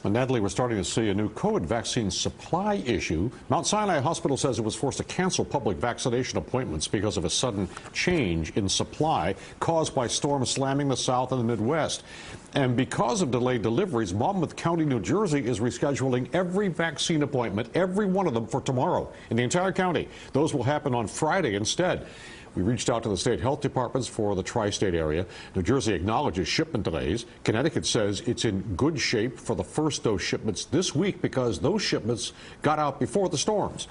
Natalie, we're starting to see a new COVID vaccine supply issue. Mount Sinai Hospital says it was forced to cancel public vaccination appointments because of a sudden change in supply caused by storms slamming the South and the Midwest. And because of delayed deliveries, Monmouth County, New Jersey is rescheduling every vaccine appointment, every one of them, for tomorrow in the entire county. Those will happen on Friday instead. We reached out to the state health departments for the tri-state area. New Jersey acknowledges shipment delays. Connecticut says it's in good shape for the first dose shipments this week because those shipments got out before the storms.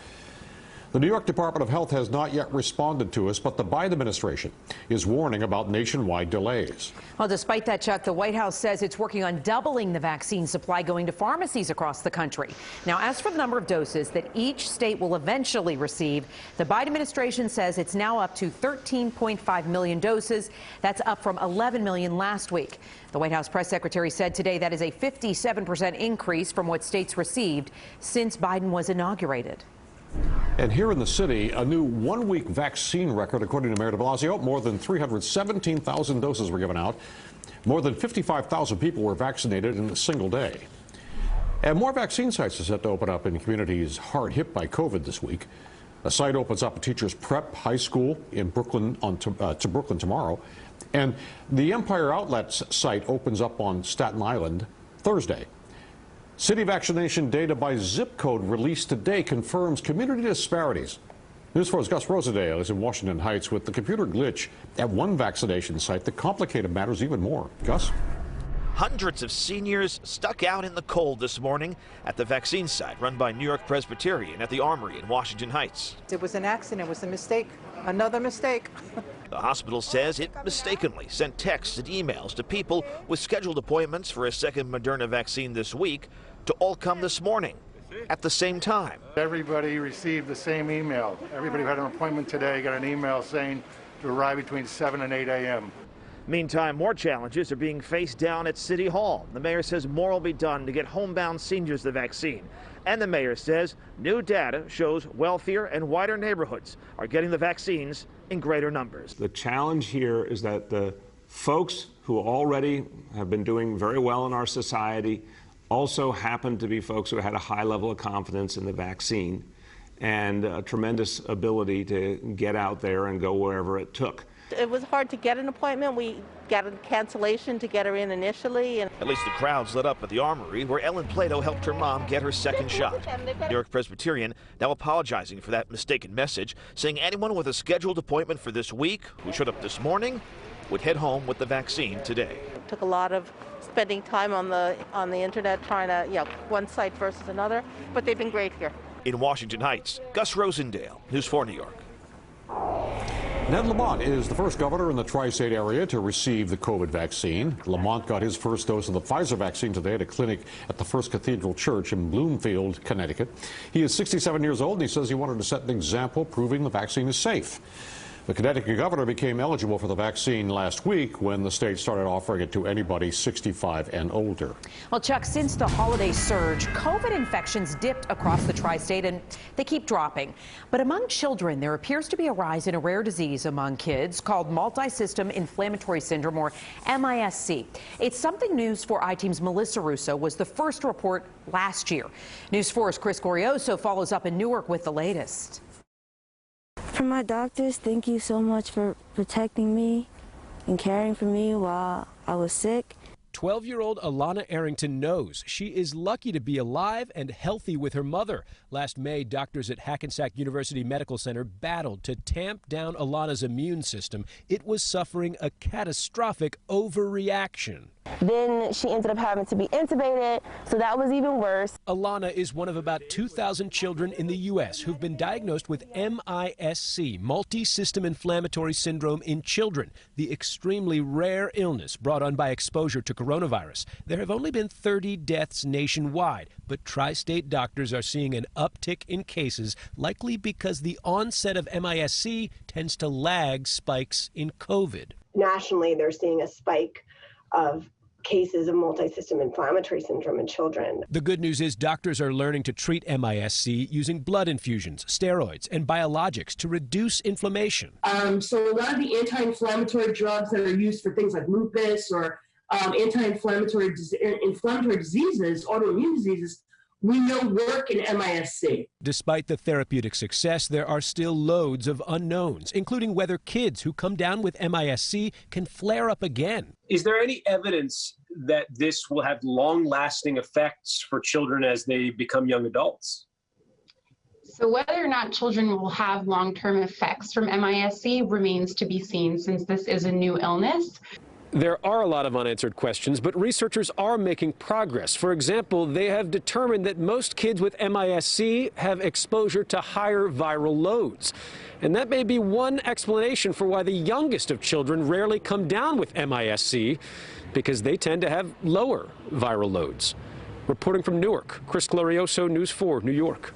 The New York Department of Health has not yet responded to us, but the Biden administration is warning about nationwide delays. Well, despite that, Chuck, the White House says it's working on doubling the vaccine supply going to pharmacies across the country. Now, as for the number of doses that each state will eventually receive, the Biden administration says it's now up to 13.5 million doses. That's up from 11 million last week. The White House press secretary said today that is a 57% increase from what states received since Biden was inaugurated. And here in the city, a new one-week vaccine record, according to Mayor de Blasio. More than 317,000 doses were given out. More than 55,000 people were vaccinated in a single day. And more vaccine sites are set to open up in communities hard hit by COVID this week. A site opens up at Teachers Prep High School in Brooklyn to Brooklyn tomorrow. And the Empire Outlets site opens up on Staten Island Thursday. City vaccination data by zip code released today confirms community disparities. News 4's Gus Rosendale is in Washington Heights with the computer glitch at one vaccination site that complicated matters even more. Gus? Hundreds of seniors stuck out in the cold this morning at the vaccine site run by New York Presbyterian at the Armory in Washington Heights. It was an accident. It was a mistake. Another mistake. The hospital says it mistakenly sent texts and emails to people with scheduled appointments for a second Moderna vaccine this week to all come this morning at the same time. Everybody received the same email. Everybody who had an appointment today got an email saying to arrive between 7 and 8 a.m. Meantime, more challenges are being faced down at City Hall. The mayor says more will be done to get homebound seniors the vaccine. And the mayor says new data shows wealthier and wider neighborhoods are getting the vaccines in greater numbers. The challenge here is that the folks who already have been doing very well in our society also happen to be folks who had a high level of confidence in the vaccine and a tremendous ability to get out there and go wherever it took. It was hard to get an appointment. We got a cancellation to get her in initially. At least the crowds lit up at the Armory, where Ellen Plato helped her mom get her second shot. New York Presbyterian now apologizing for that mistaken message, saying anyone with a scheduled appointment for this week who showed up this morning would head home with the vaccine today. It took a lot of spending time on the internet trying to, one site versus another, but they've been great here. In Washington Heights, Gus Rosendale, News 4 New York. Ned Lamont is the first governor in the tri-state area to receive the COVID vaccine. Lamont got his first dose of the Pfizer vaccine today at a clinic at the First Cathedral Church in Bloomfield, Connecticut. He is 67 years old, and he says he wanted to set an example proving the vaccine is safe. The Connecticut governor became eligible for the vaccine last week when the state started offering it to anybody 65 and older. Well, Chuck, since the holiday surge, COVID infections dipped across the tri-state and they keep dropping. But among children, there appears to be a rise in a rare disease among kids called multisystem inflammatory syndrome, or MIS-C. It's something News 4 I-Team's Melissa Russo was the first to report last year. News 4's Chris Glorioso follows up in Newark with the latest. For my doctors, thank you so much for protecting me and caring for me while I was sick. 12-year-old Alana Arrington knows she is lucky to be alive and healthy with her mother. Last May, doctors at Hackensack University Medical Center battled to tamp down Alana's immune system. It was suffering a catastrophic overreaction. Then she ended up having to be intubated, so that was even worse. Alana is one of about 2,000 children in the U.S. who've been diagnosed with MIS-C, multi-system inflammatory syndrome in children, the extremely rare illness brought on by exposure to coronavirus. There have only been 30 deaths nationwide, but tri-state doctors are seeing an uptick in cases, likely because the onset of MIS-C tends to lag spikes in COVID. Nationally, they're seeing a spike of cases of multisystem inflammatory syndrome in children. The good news is doctors are learning to treat MIS-C using blood infusions, steroids, and biologics to reduce inflammation. So a lot of the anti-inflammatory drugs that are used for things like lupus or anti-inflammatory diseases, autoimmune diseases, we know work in MIS-C. Despite the therapeutic success, there are still loads of unknowns, including whether kids who come down with MIS-C can flare up again. Is there any evidence that this will have long-lasting effects for children as they become young adults? So whether or not children will have long-term effects from MIS-C remains to be seen, since this is a new illness. There are a lot of unanswered questions, but researchers are making progress. For example, they have determined that most kids with MIS-C have exposure to higher viral loads. And that may be one explanation for why the youngest of children rarely come down with MIS-C, because they tend to have lower viral loads. Reporting from Newark, Chris Glorioso, News 4, New York.